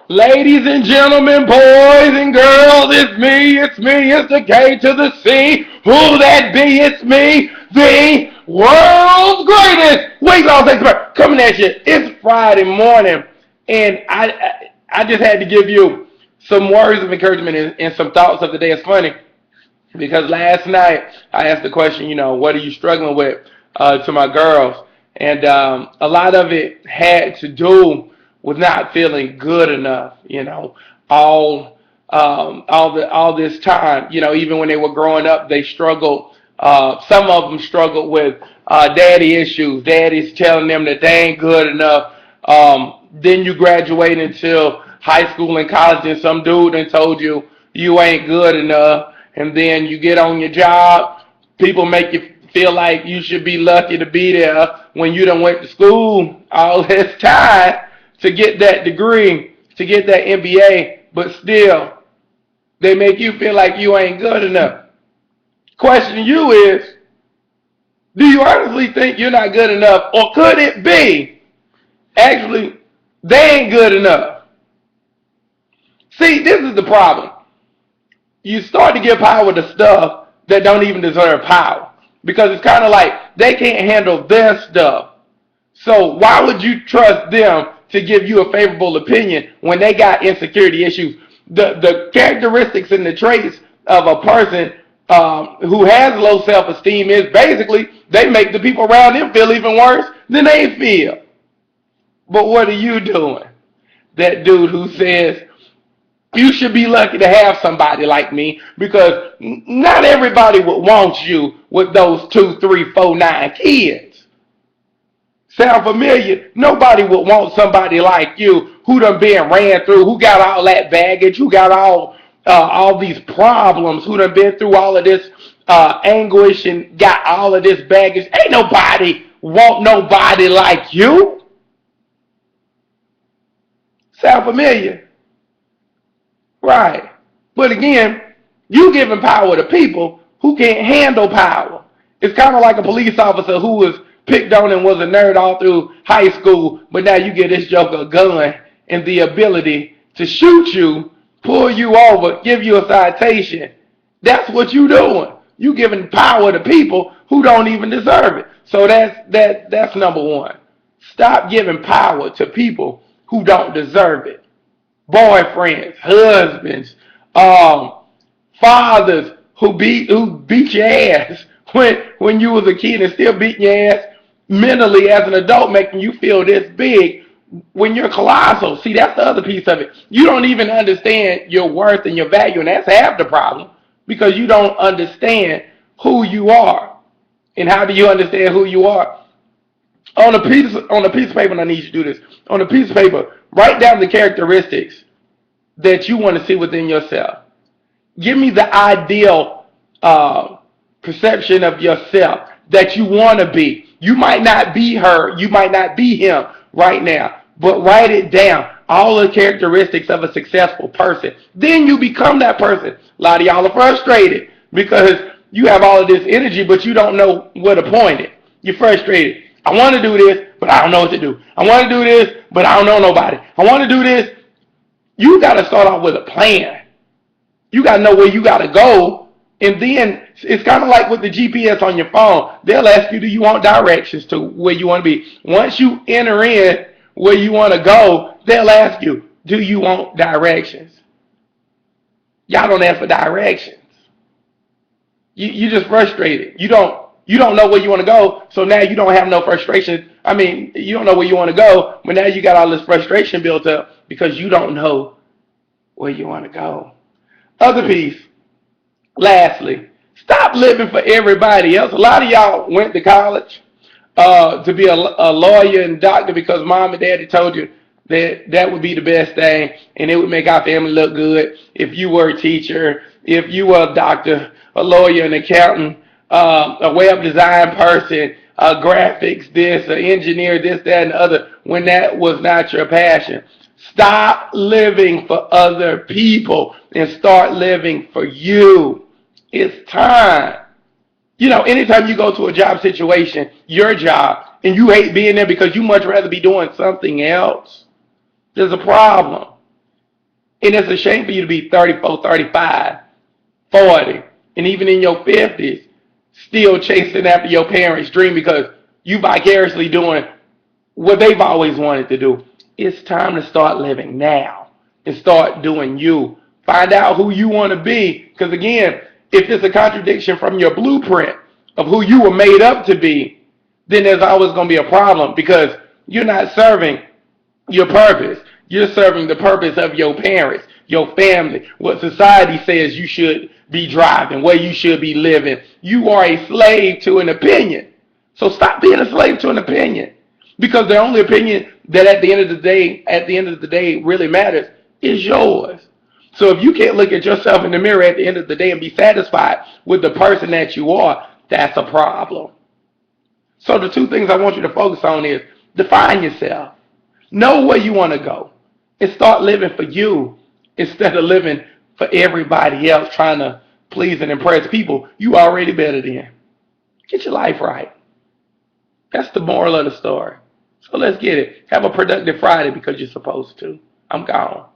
Ladies and gentlemen, boys and girls, it's the K to the C. Who that be? It's me, the world's greatest weight loss expert, coming at you. It's Friday morning, and I just had to give you some words of encouragement and some thoughts of the day. It's funny because last night I asked the question, what are you struggling with to my girls? And a lot of it had to do with not feeling good enough, all this time, even when they were growing up, they struggled. Some of them struggled with daddy issues. Daddy's telling them that they ain't good enough. Then you graduate until high school and college, and some dude done told you you ain't good enough. And then you get on your job, people make you feel like you should be lucky to be there when you done went to school all this time to get that degree, to get that MBA, but still they make you feel like you ain't good enough. Question to you is, do you honestly think you're not good enough, or could it be actually they ain't good enough? See, this is the problem. You start to give power to stuff that don't even deserve power, because it's kind of like they can't handle their stuff. So why would you trust them to give you a favorable opinion when they got insecurity issues? The characteristics and the traits of a person who has low self-esteem is basically they make the people around them feel even worse than they feel. But what are you doing? That dude who says, you should be lucky to have somebody like me, because not everybody would want you with those 2, 3, 4, 9 kids. Sound familiar? Nobody would want somebody like you who done been ran through, who got all that baggage, who got all these problems, who done been through all of this anguish and got all of this baggage. Ain't nobody want nobody like you. Sound familiar? Right. But again, you giving power to people who can't handle power. It's kind of like a police officer who was picked on and was a nerd all through high school, but now you get this joker a gun and the ability to shoot you, pull you over, give you a citation. That's what you doing. You giving power to people who don't even deserve it. So that's number one. Stop giving power to people who don't deserve it. Boyfriends, husbands, fathers who beat your ass when you was a kid and still beating your ass mentally as an adult, making you feel this big when you're colossal. See, that's the other piece of it. You don't even understand your worth and your value, and that's half the problem, because you don't understand who you are. And how do you understand who you are? On a piece of paper, and I need you to do this. On a piece of paper, write down the characteristics that you want to see within yourself. Give me the ideal perception of yourself that you want to be. You might not be her, you might not be him right now, but write it down. All the characteristics of a successful person. Then you become that person. A lot of y'all are frustrated because you have all of this energy, but you don't know where to point it. You're frustrated. I want to do this, but I don't know what to do. I want to do this, but I don't know nobody. I want to do this. You got to start off with a plan. You got to know where you got to go. And then it's kind of like with the GPS on your phone. They'll ask you, do you want directions to where you want to be? Once you enter in where you want to go, they'll ask you, do you want directions? Y'all don't ask for directions. You just frustrated. You don't know where you want to go, so now you don't have no frustration. I mean, you don't know where you want to go, but now you got all this frustration built up because you don't know where you want to go. Other piece, lastly, stop living for everybody else. A lot of y'all went to college to be a lawyer and doctor because mom and daddy told you that would be the best thing, and it would make our family look good. If you were a teacher, if you were a doctor, a lawyer, an accountant, a web design person, graphics, this, an engineer, this, that, and the other, when that was not your passion. Stop living for other people and start living for you. It's time. Anytime you go to a job situation, your job, and you hate being there because you much rather be doing something else, there's a problem. And it's a shame for you to be 34, 35, 40, and even in your 50s, still chasing after your parents' dream because you vicariously doing what they've always wanted to do. It's time to start living now and start doing you. Find out who you want to be. Because again, if it's a contradiction from your blueprint of who you were made up to be, then there's always going to be a problem because you're not serving your purpose. You're serving the purpose of your parents, your family, what society says you should be driving, where you should be living. You are a slave to an opinion. So stop being a slave to an opinion. Because the only opinion that at the end of the day really matters is yours. So if you can't look at yourself in the mirror at the end of the day and be satisfied with the person that you are, that's a problem. So the two things I want you to focus on is define yourself. Know where you want to go and start living for you instead of living for everybody else trying to please and impress people you already better than. Get your life right. That's the moral of the story. So let's get it. Have a productive Friday because you're supposed to. I'm gone.